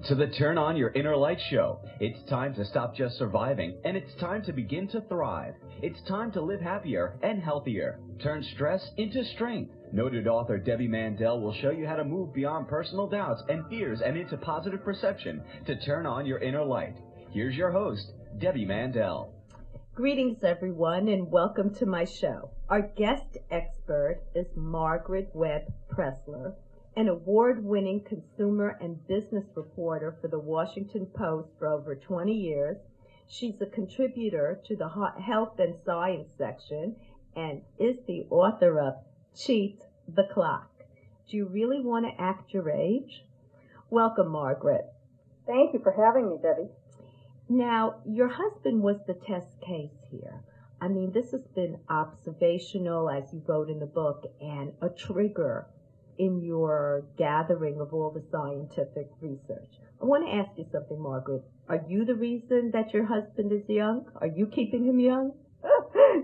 to the Turn On Your Inner Light show. It's time to stop just surviving, and it's time to begin to thrive. It's time to live happier and healthier. Turn stress into strength. Noted author Debbie Mandel will show you how to move beyond personal doubts and fears and into positive perception to turn on your inner light. Here's your host, Debbie Mandel. Greetings, everyone, and welcome to my show. Our guest expert is Margaret Webb Pressler, an award-winning consumer and business reporter for the Washington Post for over 20 years. She's a contributor to the Health and Science section and is the author of Cheat the Clock. Do you really want to act your age? Welcome, Margaret. Thank you for having me, Debbie. Now, your husband was the test case here. I mean, this has been observational, as you wrote in the book, and a trigger in your gathering of all the scientific research. I want to ask you something, Margaret. Are you the reason that your husband is young? Are you keeping him young?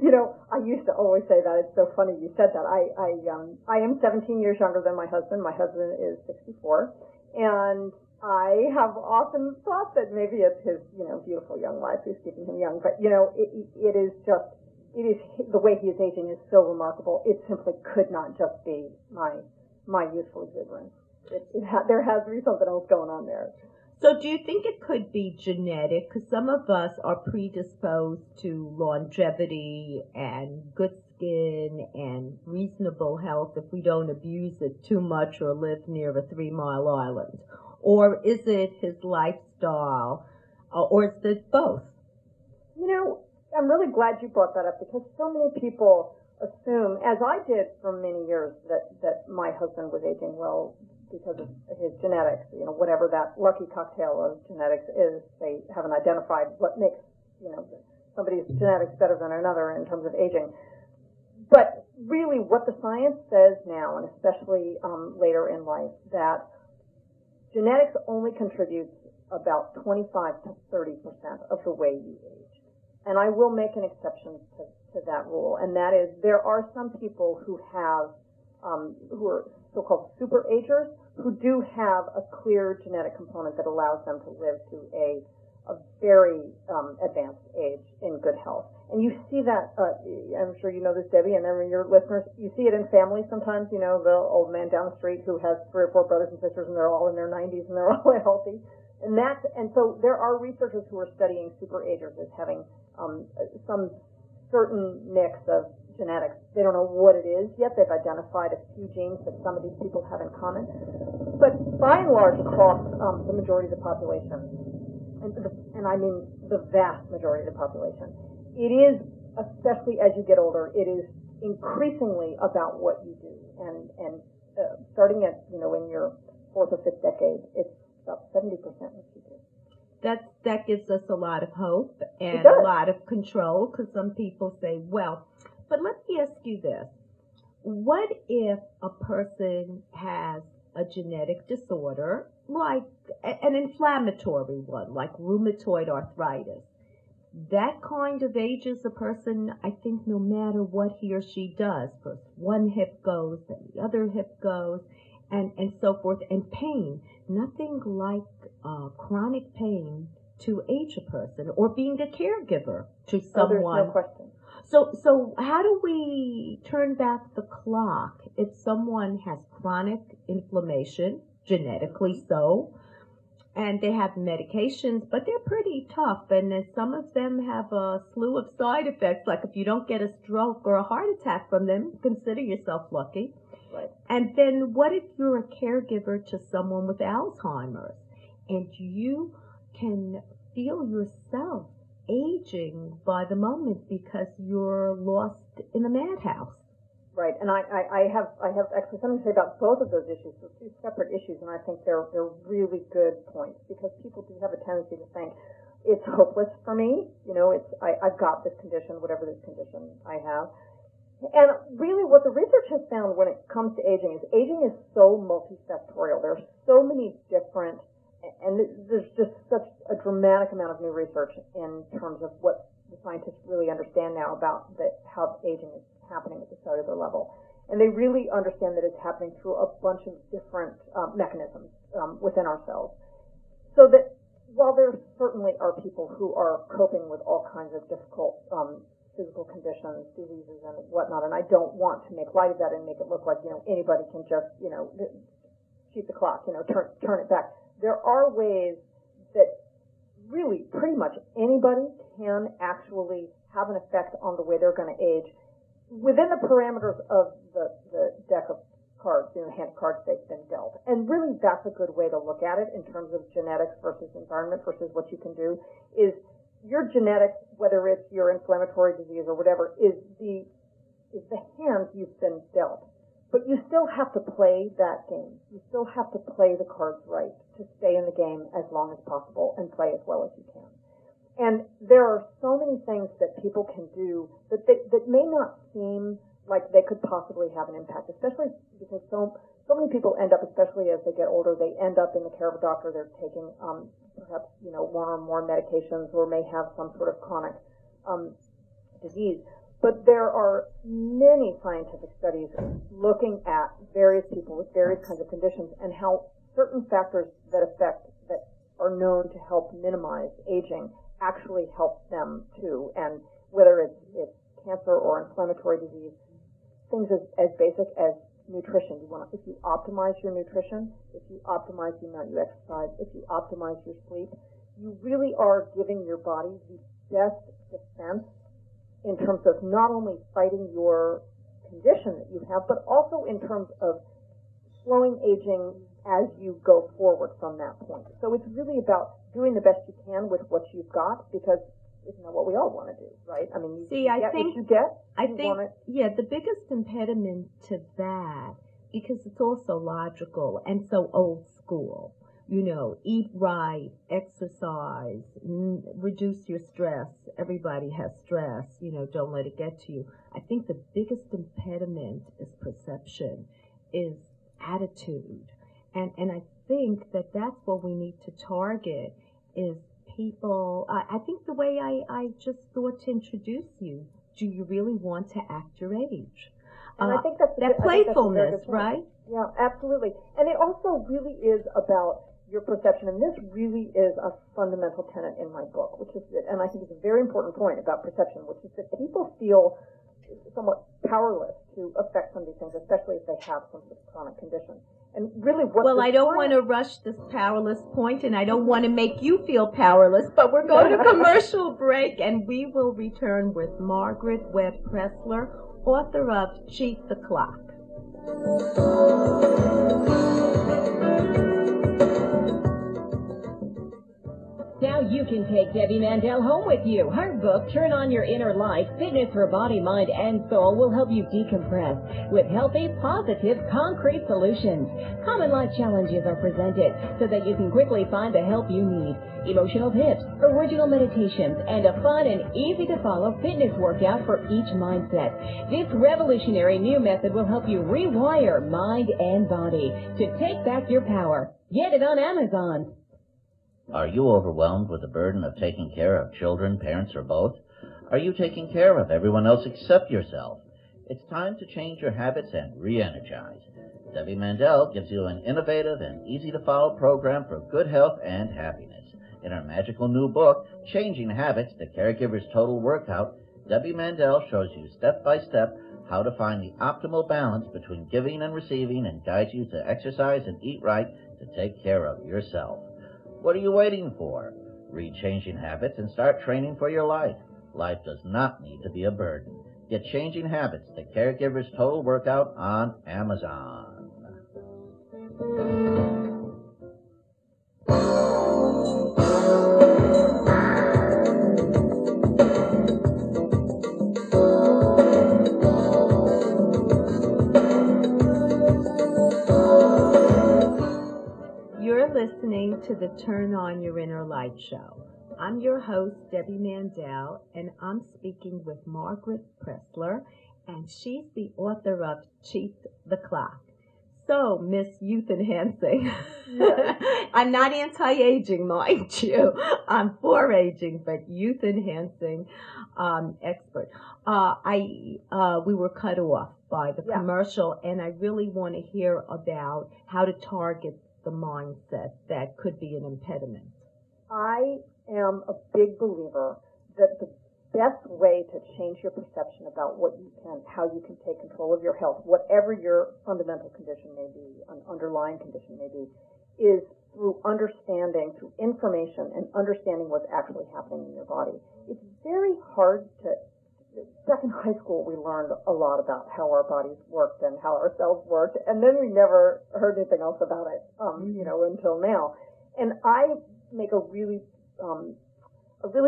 You know, I used to always say that. It's so funny you said that. I am 17 years younger than my husband. My husband is 64, and I have often thought that maybe it's his, beautiful young wife who's keeping him young. But it is the way he is aging is so remarkable. It simply could not just be my youthful exuberance. There has to be something else going on there. So do you think it could be genetic? Because some of us are predisposed to longevity and good skin and reasonable health if we don't abuse it too much or live near a 3-mile island. Or is it his lifestyle? Or is it both? I'm really glad you brought that up because so many people assume, as I did for many years, that my husband was aging well because of his genetics. Whatever that lucky cocktail of genetics is, they haven't identified what makes, somebody's genetics better than another in terms of aging. But really what the science says now, and especially later in life, that genetics only contributes about 25 to 30% of the way you age. And I will make an exception to that rule, and that is there are some people who have, who are so-called super agers, who do have a clear genetic component that allows them to live to a very advanced age in good health. And you see that, I'm sure you know this, Debbie, and then your listeners, you see it in families sometimes, the old man down the street who has 3 or 4 brothers and sisters, and they're all in their 90s, and they're all healthy. And so there are researchers who are studying super agers as having some certain mix of genetics. They don't know what it is yet. They've identified a few genes that some of these people have in common. But by and large, across the majority of the population, and I mean the vast majority of the population, it is, especially as you get older, it is increasingly about what you do. And starting at, in your 4th or 5th decade, it's about 70% what you do. That gives us a lot of hope and a lot of control, because some people say, well, but let me ask you this. What if a person has a genetic disorder, like an inflammatory one, like rheumatoid arthritis? That kind of ages a person, I think, no matter what he or she does. First one hip goes, then the other hip goes, and so forth. And pain, nothing like chronic pain to age a person, or being a caregiver to someone. There's no question. So how do we turn back the clock if someone has chronic inflammation, genetically so, and they have medications, but they're pretty tough, and some of them have a slew of side effects, like if you don't get a stroke or a heart attack from them, consider yourself lucky. Right. And then what if you're a caregiver to someone with Alzheimer's, and you can feel yourself aging by the moment because you're lost in a madhouse? Right, and I have actually something to say about both of those issues. They're 2 separate issues, and I think they're really good points, because people do have a tendency to think it's hopeless for me. I've got this condition, whatever this condition I have. And really, what the research has found when it comes to aging is so multifactorial. There are so many different, and there's just such a dramatic amount of new research in terms of what the scientists really understand now about how aging is happening at the cellular level. And they really understand that it's happening through a bunch of different mechanisms within our cells. So while there certainly are people who are coping with all kinds of difficult physical conditions, diseases, and whatnot, and I don't want to make light of that and make it look like, anybody can just, cheat the clock, turn it back. There are ways that really pretty much anybody can actually have an effect on the way they're going to age within the parameters of the deck of cards, hand of cards they've been dealt. And really that's a good way to look at it in terms of genetics versus environment versus what you can do is your genetics, whether it's your inflammatory disease or whatever, is the hand you've been dealt. But you still have to play that game. You still have to play the cards right to stay in the game as long as possible and play as well as you can. And there are so many things that people can do that may not seem like they could possibly have an impact, especially because so many people end up, especially as they get older, they end up in the care of a doctor. They're taking perhaps one or more medications or may have some sort of chronic disease. But there are many scientific studies looking at various people with various kinds of conditions and how certain factors that are known to help minimize aging actually help them too. And whether it's cancer or inflammatory disease, things as basic as nutrition. If you optimize your nutrition, if you optimize the amount you exercise, if you optimize your sleep, you really are giving your body the best defense in terms of not only fighting your condition that you have, but also in terms of slowing aging as you go forward from that point. So it's really about doing the best you can with what you've got, because isn't that what we all want to do, right? I mean, the biggest impediment to that, because it's also logical and so old school, eat right, exercise, reduce your stress. Everybody has stress, don't let it get to you. I think the biggest impediment is perception, is attitude. And I think that's what we need to target is people. I think the way I just thought to introduce you, do you really want to act your age? And I think that's playfulness, right? Yeah, absolutely. And it also really is about your perception, and this really is a fundamental tenet in my book, which is that, and I think it's a very important point about perception, which is that people feel somewhat powerless to affect some of these things, especially if they have some sort of chronic condition. And really I don't want to rush this powerless point, and I don't want to make you feel powerless, but we're going to commercial break, and we will return with Margaret Webb Pressler, author of Cheat the Clock. Now you can take Debbie Mandel home with you. Her book, Turn On Your Inner Life, Fitness for Body, Mind, and Soul, will help you decompress with healthy, positive, concrete solutions. Common life challenges are presented so that you can quickly find the help you need. Emotional tips, original meditations, and a fun and easy-to-follow fitness workout for each mindset. This revolutionary new method will help you rewire mind and body to take back your power. Get it on Amazon. Are you overwhelmed with the burden of taking care of children, parents, or both? Are you taking care of everyone else except yourself? It's time to change your habits and re-energize. Debbie Mandel gives you an innovative and easy-to-follow program for good health and happiness. In her magical new book, Changing Habits, The Caregiver's Total Workout, Debbie Mandel shows you step-by-step how to find the optimal balance between giving and receiving and guides you to exercise and eat right to take care of yourself. What are you waiting for? Read Changing Habits and start training for your life. Life does not need to be a burden. Get Changing Habits, The Caregiver's Total Workout on Amazon. Listening to the Turn On Your Inner Light show. I'm your host, Debbie Mandel, and I'm speaking with Margaret Pressler, and she's the author of Cheat the Clock. So, Miss Youth Enhancing, I'm not anti-aging, mind you. I'm for aging, but youth enhancing expert. We were cut off by the commercial, and I really want to hear about how to target the mindset that could be an impediment. I am a big believer that the best way to change your perception about how you can take control of your health, whatever your fundamental condition may be, an underlying condition may be, is through understanding, through information and understanding what's actually happening in your body. It's very hard back in high school we learned a lot about how our bodies worked and how our cells worked, and then we never heard anything else about it, until now. And I make a really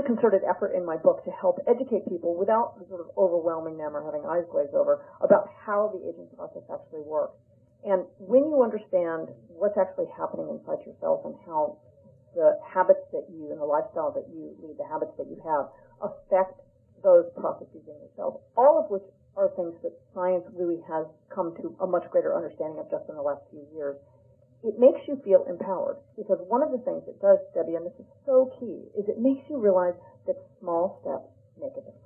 concerted effort in my book to help educate people without sort of overwhelming them or having eyes glazed over about how the aging process actually works. And when you understand what's actually happening inside yourself and how the habits that you and the lifestyle that you lead, the habits that you have, affect those processes in yourself, all of which are things that science really has come to a much greater understanding of just in the last few years, it makes you feel empowered. Because one of the things it does, Debbie, and this is so key, is it makes you realize that small steps make a difference.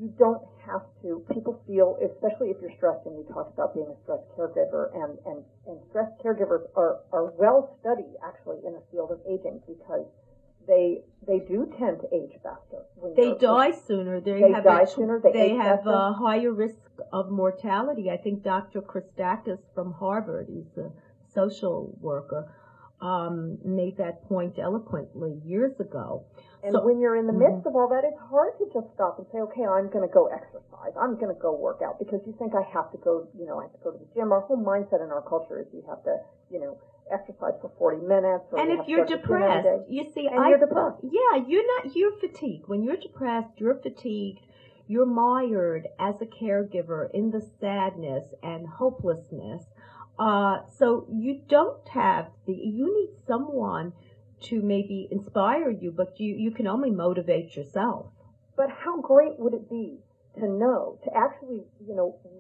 You don't have to, people feel, especially if you're stressed, and you talked about being a stressed caregiver, and stressed caregivers are well studied, actually, in the field of aging, because they do tend to age faster. They die sooner. They have a higher risk of mortality. I think Dr. Christakis from Harvard, he's a social worker, made that point eloquently years ago. And when you're in the midst of all that, it's hard to just stop and say, okay, I'm going to go exercise. I'm going to go work out, because you think I have to go, I have to go to the gym. Our whole mindset in our culture is you have to, exercise for 40 minutes. Or and if you're depressed, you see, you're depressed. Yeah, you're fatigued. When you're depressed, you're fatigued. You're mired as a caregiver in the sadness and hopelessness. So you don't have you need someone to maybe inspire you, but you can only motivate yourself. But how great would it be to know, to actually,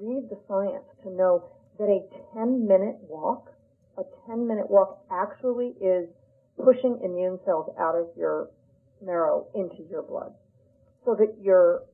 read the science, to know that a 10-minute walk actually is pushing immune cells out of your marrow into your blood, so that your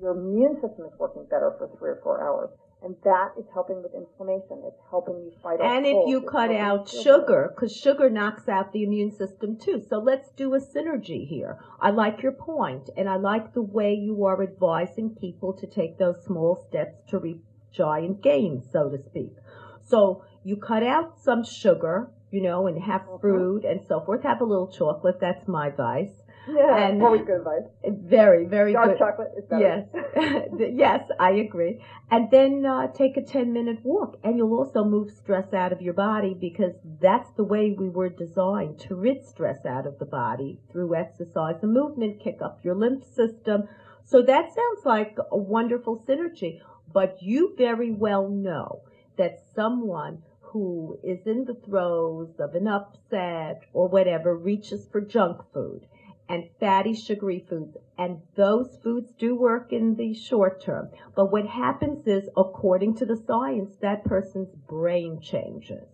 immune system is working better for 3 or 4 hours. And that is helping with inflammation. It's helping you fight off And colds. if you cut out sugar, because sugar knocks out the immune system too. So let's do a synergy here. I like your point, and I like the way you are advising people to take those small steps to reach giant gains, so to speak. So you cut out some sugar, and have fruit and so forth. Have a little chocolate. That's my advice. Yeah, and always good advice. Very, very Dark good. chocolate is better. Yes, yes, I agree. And then take a 10-minute walk, and you'll also move stress out of your body, because that's the way we were designed, to rid stress out of the body through exercise and movement, kick up your lymph system. So that sounds like a wonderful synergy, but you very well know that someone who is in the throes of an upset or whatever reaches for junk food and fatty, sugary foods, and those foods do work in the short term. But what happens is, according to the science, that person's brain changes.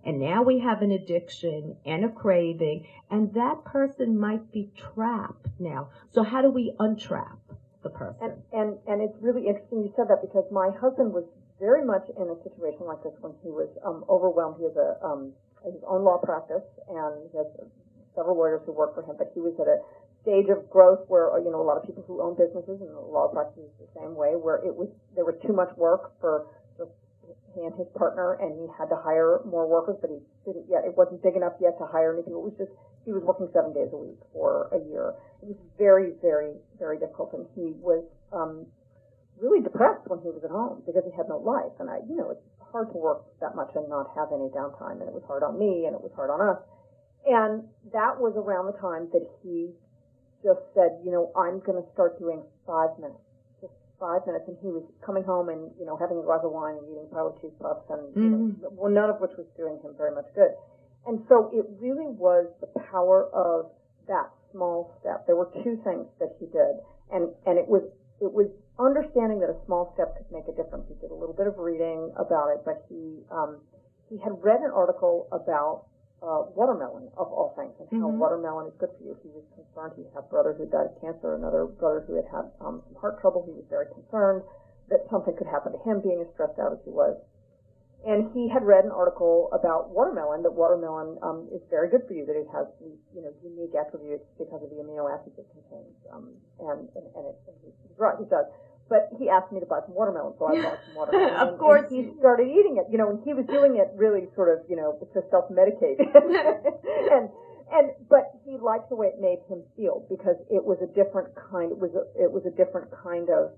And now we have an addiction and a craving, and that person might be trapped now. So how do we untrap the person? And it's really interesting you said that, because my husband was very much in a situation like this when he was overwhelmed. He has his own law practice, and he has several lawyers who work for him, but he was at a stage of growth where, a lot of people who own businesses, and the law practice is the same way, where there was too much work for he and his partner, and he had to hire more workers, but he didn't yet. It wasn't big enough yet to hire any people. It was just, he was working 7 days a week for a year. It was very, very, very difficult, and he was really depressed when he was at home, because he had no life. And it's hard to work that much and not have any downtime, and it was hard on me, and it was hard on us. And that was around the time that he just said, I'm going to start doing 5 minutes, just 5 minutes. And he was coming home and, having a glass of wine and eating pile of cheese puffs, and none of which was doing him very much good. And so it really was the power of that small step. There were 2 things that he did, and it was understanding that a small step could make a difference. He did a little bit of reading about it, but he had read an article about watermelon, of all things, and how watermelon is good for you. He was concerned. He had a brother who died of cancer, another brother who had some heart trouble. He was very concerned that something could happen to him, being as stressed out as he was. And he had read an article about watermelon, that watermelon is very good for you, that it has these, unique attributes because of the amino acids it contains. And he's right, he does. But he asked me to buy some watermelon, so I bought some watermelon. Of course. And he started eating it, and he was doing it really sort of, to self-medicate. But he liked the way it made him feel, because it was a different kind, it was a different kind of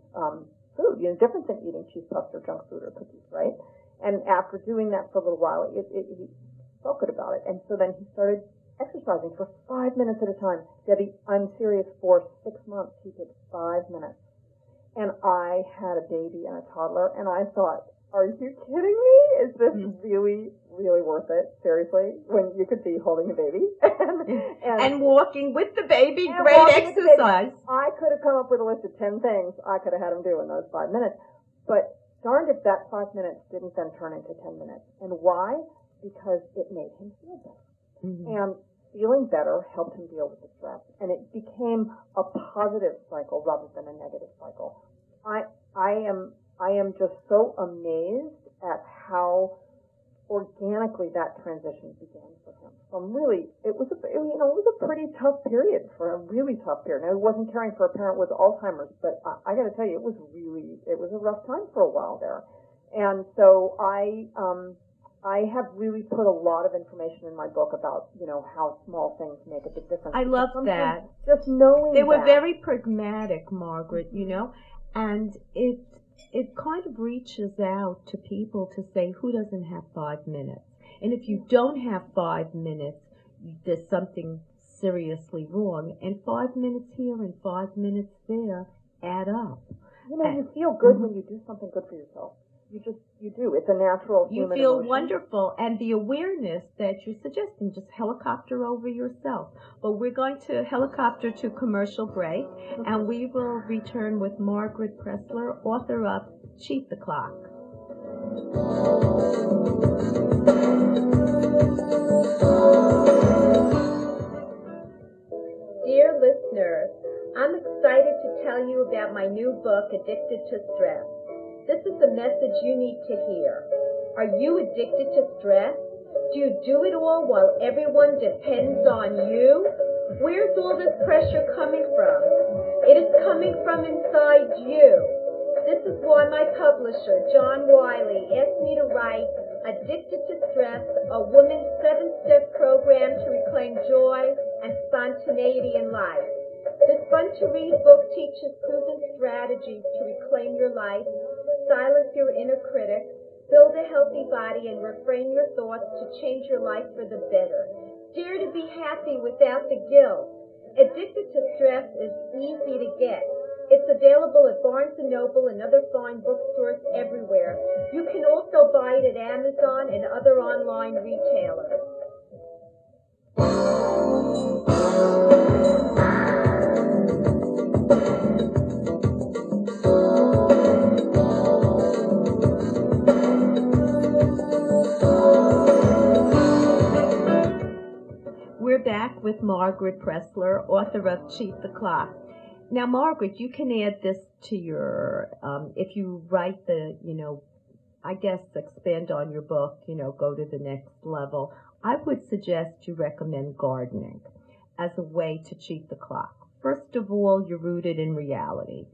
food, different than eating cheese puffs or junk food or cookies, right? And after doing that for a little while, he felt good about it. And so then he started exercising for 5 minutes at a time. Debbie, I'm serious, for 6 months, he did 5 minutes. And I had a baby and a toddler, and I thought, are you kidding me? Is this really, really worth it? Seriously? When you could be holding a baby. and walking with the baby, great exercise. I could have come up with a list of 10 things I could have had him do in those 5 minutes. But darned if that 5 minutes didn't then turn into 10 minutes. And why? Because it made him feel better. And feeling better helped him deal with the stress. And it became a positive cycle rather than a negative cycle. I am just so amazed at how organically that transition began for him. From really, it was a pretty tough period, for a really tough period. Now, he wasn't caring for a parent with Alzheimer's, but I got to tell you, it was a rough time for a while there. And so I have really put a lot of information in my book about, how small things make a big difference. I love that. Just knowing they were very pragmatic, Margaret, and it kind of reaches out to people to say, who doesn't have 5 minutes? And if you don't have 5 minutes, there's something seriously wrong. And 5 minutes here and 5 minutes there add up. You feel good when you do something good for yourself. You do. It's a natural human You feel emotion. wonderful. And the awareness that you're suggesting, just helicopter over yourself. But we're going to helicopter to commercial break, and we will return with Margaret Pressler, author of Cheat the Clock. Dear listeners, I'm excited to tell you about my new book, Addicted to Stress. This is the message you need to hear. Are you addicted to stress? Do you do it all while everyone depends on you? Where's all this pressure coming from? It is coming from inside you. This is why my publisher, John Wiley, asked me to write Addicted to Stress, a woman's 7-step program to reclaim joy and spontaneity in life. This fun-to-read book teaches proven strategies to reclaim your life, silence your inner critic, build a healthy body, and refrain your thoughts to change your life for the better. Dare to be happy without the guilt. Addicted to Stress is easy to get. It's available at Barnes & Noble and other fine bookstores everywhere. You can also buy it at Amazon and other online retailers. We're back with Margaret Pressler, author of Cheat the Clock. Now, Margaret, you can add this to your, if you write expand on your book, go to the next level. I would suggest you recommend gardening as a way to cheat the clock. First of all, you're rooted in reality.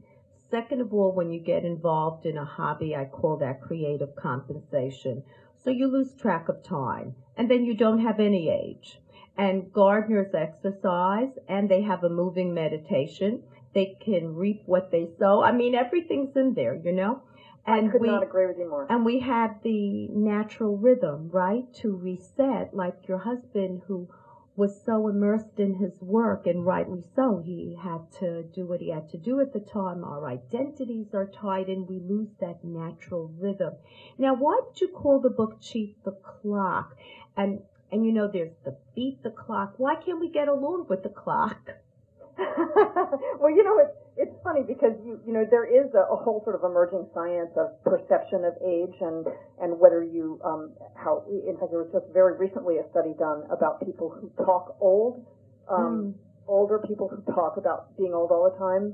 Second of all, when you get involved in a hobby, I call that creative compensation. So you lose track of time, and then you don't have any age. And gardeners exercise, and they have a moving meditation. They can reap what they sow. I mean, everything's in there, And I could not agree with you more. And we have the natural rhythm, right, to reset, like your husband who was so immersed in his work, and rightly so. He had to do what he had to do at the time. Our identities are tied in. We lose that natural rhythm. Now, why did you call the book Cheat the Clock? And there's the beat the clock. Why can't we get along with the clock? Well, it's funny because there is a whole sort of emerging science of perception of age and whether you how in fact there was just very recently a study done about people who talk old, older people who talk about being old all the time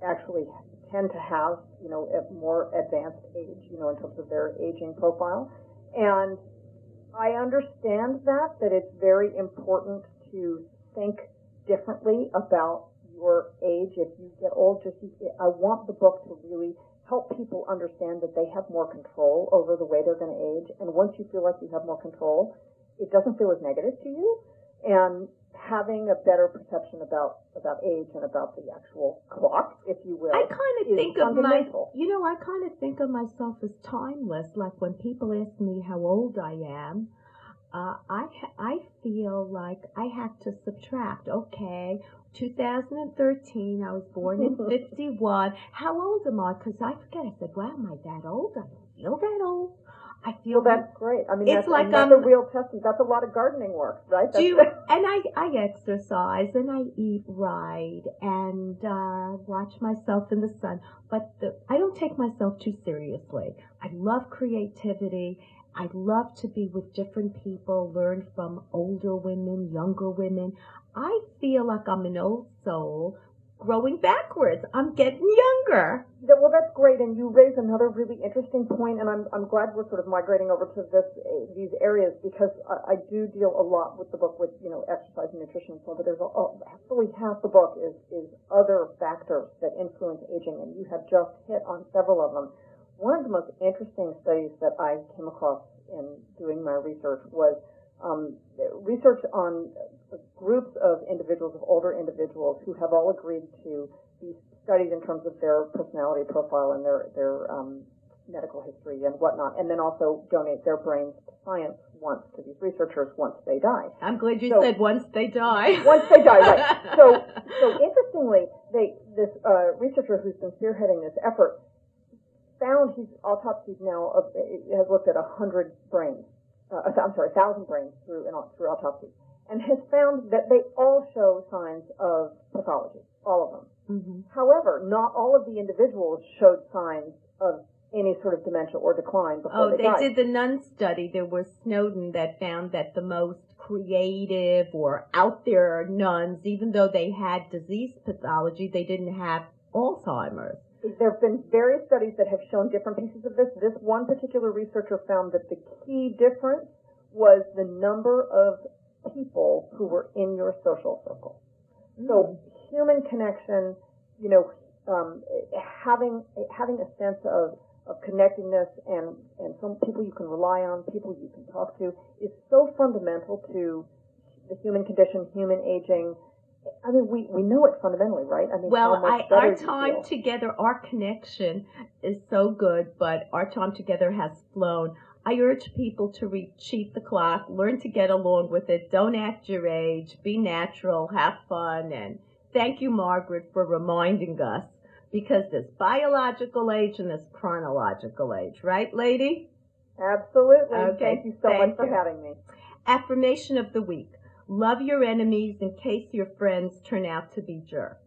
actually tend to have at more advanced age, in terms of their aging profile. And I understand that it's very important to think differently about your age if you get old. I want the book to really help people understand that they have more control over the way they're going to age. And once you feel like you have more control, it doesn't feel as negative to you. And having a better perception about age and about the actual clock, if you will, I kind of think of I kind of think of myself as timeless. Like when people ask me how old I am, I feel like I have to subtract. Okay, 2013, I was born in 51. How old am I? Because I forget. I said, wow, am I that old? I don't feel that old. I feel that's great. I mean, it's that's a real testament. That's a lot of gardening work, right? And I exercise and I eat right and watch myself in the sun. But I don't take myself too seriously. I love creativity. I love to be with different people, learn from older women, younger women. I feel like I'm an old soul growing backwards. I'm getting younger. Well, that's great, and you raise another really interesting point, and I'm glad we're sort of migrating over to these areas, because I do deal a lot with the book with exercise and nutrition and so on, but there's fully half the book is other factors that influence aging, and you have just hit on several of them. One of the most interesting studies that I came across in doing my research was research on groups of older individuals who have all agreed to be studied in terms of their personality profile and their medical history and whatnot, and then also donate their brains to science to these researchers once they die. I'm glad you said once they die. Once they die, right. So interestingly, this researcher who's been spearheading this effort found his autopsies now has looked at 1,000 brains through autopsies, and has found that they all show signs of pathology, all of them. Mm-hmm. However, not all of the individuals showed signs of any sort of dementia or decline before they died. They did the nun study. There was Snowden that found that the most creative or out there nuns, even though they had disease pathology, they didn't have Alzheimer's. There have been various studies that have shown different pieces of this. This one particular researcher found that the key difference was the number of people who were in your social circle. Mm. So human connection, having a sense of connectedness and some people you can rely on, people you can talk to, is so fundamental to the human condition, human aging. I mean, we know it fundamentally, right? I mean, our time together, our connection is so good, but our time together has flown. I urge people to cheat the clock, learn to get along with it, don't act your age, be natural, have fun, and thank you, Margaret, for reminding us, because there's biological age and there's chronological age, right, lady? Absolutely. Okay. Thank you so much for having me. Affirmation of the week. Love your enemies in case your friends turn out to be jerks.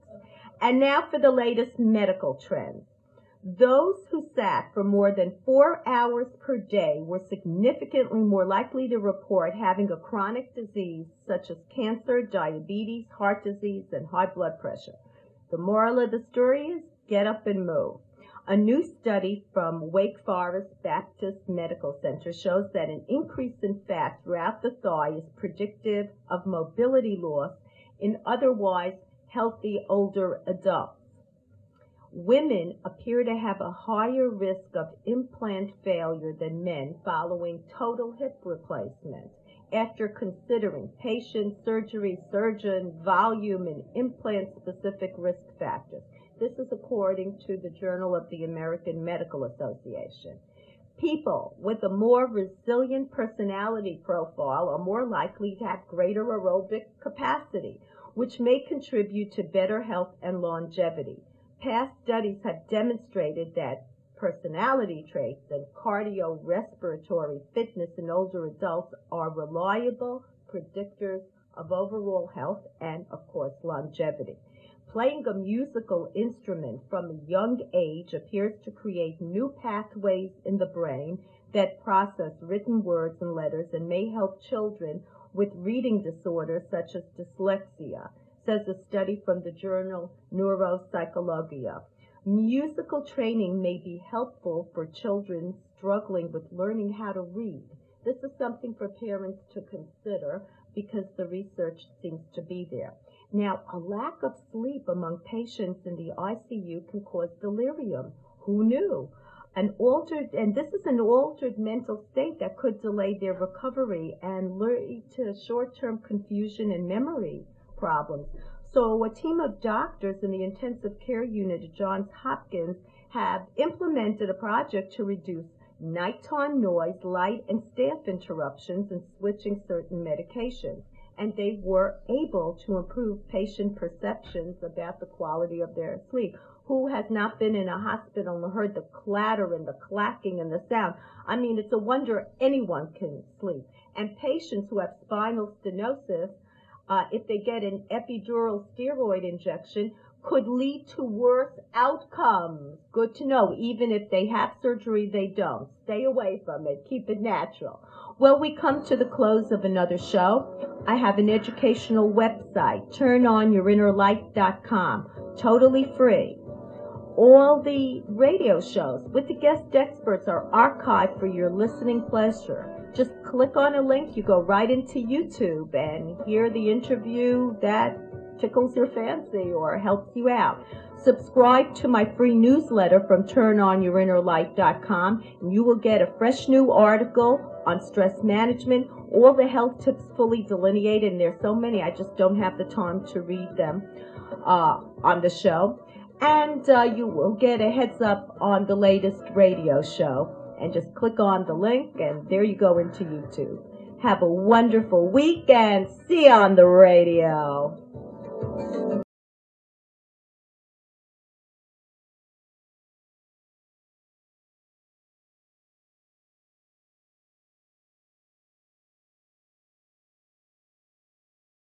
And now for the latest medical trends. Those who sat for more than 4 hours per day were significantly more likely to report having a chronic disease such as cancer, diabetes, heart disease, and high blood pressure. The moral of the story is get up and move. A new study from Wake Forest Baptist Medical Center shows that an increase in fat throughout the thigh is predictive of mobility loss in otherwise healthy older adults. Women appear to have a higher risk of implant failure than men following total hip replacement after considering patient, surgery, surgeon, volume, and implant-specific risk factors. This is according to the Journal of the American Medical Association. People with a more resilient personality profile are more likely to have greater aerobic capacity, which may contribute to better health and longevity. Past studies have demonstrated that personality traits and cardiorespiratory fitness in older adults are reliable predictors of overall health and, of course, longevity. Playing a musical instrument from a young age appears to create new pathways in the brain that process written words and letters and may help children with reading disorders such as dyslexia, says a study from the journal Neuropsychologia. Musical training may be helpful for children struggling with learning how to read. This is something for parents to consider because the research seems to be there. Now, a lack of sleep among patients in the ICU can cause delirium. Who knew? This is an altered mental state that could delay their recovery and lead to short-term confusion and memory problems. So a team of doctors in the intensive care unit at Johns Hopkins have implemented a project to reduce nighttime noise, light, and staff interruptions and switching certain medications. And they were able to improve patient perceptions about the quality of their sleep. Who has not been in a hospital and heard the clatter and the clacking and the sound? I mean, it's a wonder anyone can sleep. And patients who have spinal stenosis, if they get an epidural steroid injection, could lead to worse outcomes. Good to know. Even if they have surgery, they don't. Stay away from it. Keep it natural. Well, we come to the close of another show. I have an educational website, turnonyourinnerlight.com, totally free. All the radio shows with the guest experts are archived for your listening pleasure. Just click on a link, you go right into YouTube and hear the interview that tickles your fancy or helps you out. Subscribe to my free newsletter from turnonyourinnerlight.com and you will get a fresh new article on stress management, all the health tips fully delineated, and there's so many I just don't have the time to read them on the show. And you will get a heads up on the latest radio show. And just click on the link, and there you go into YouTube. Have a wonderful week, and see you on the radio.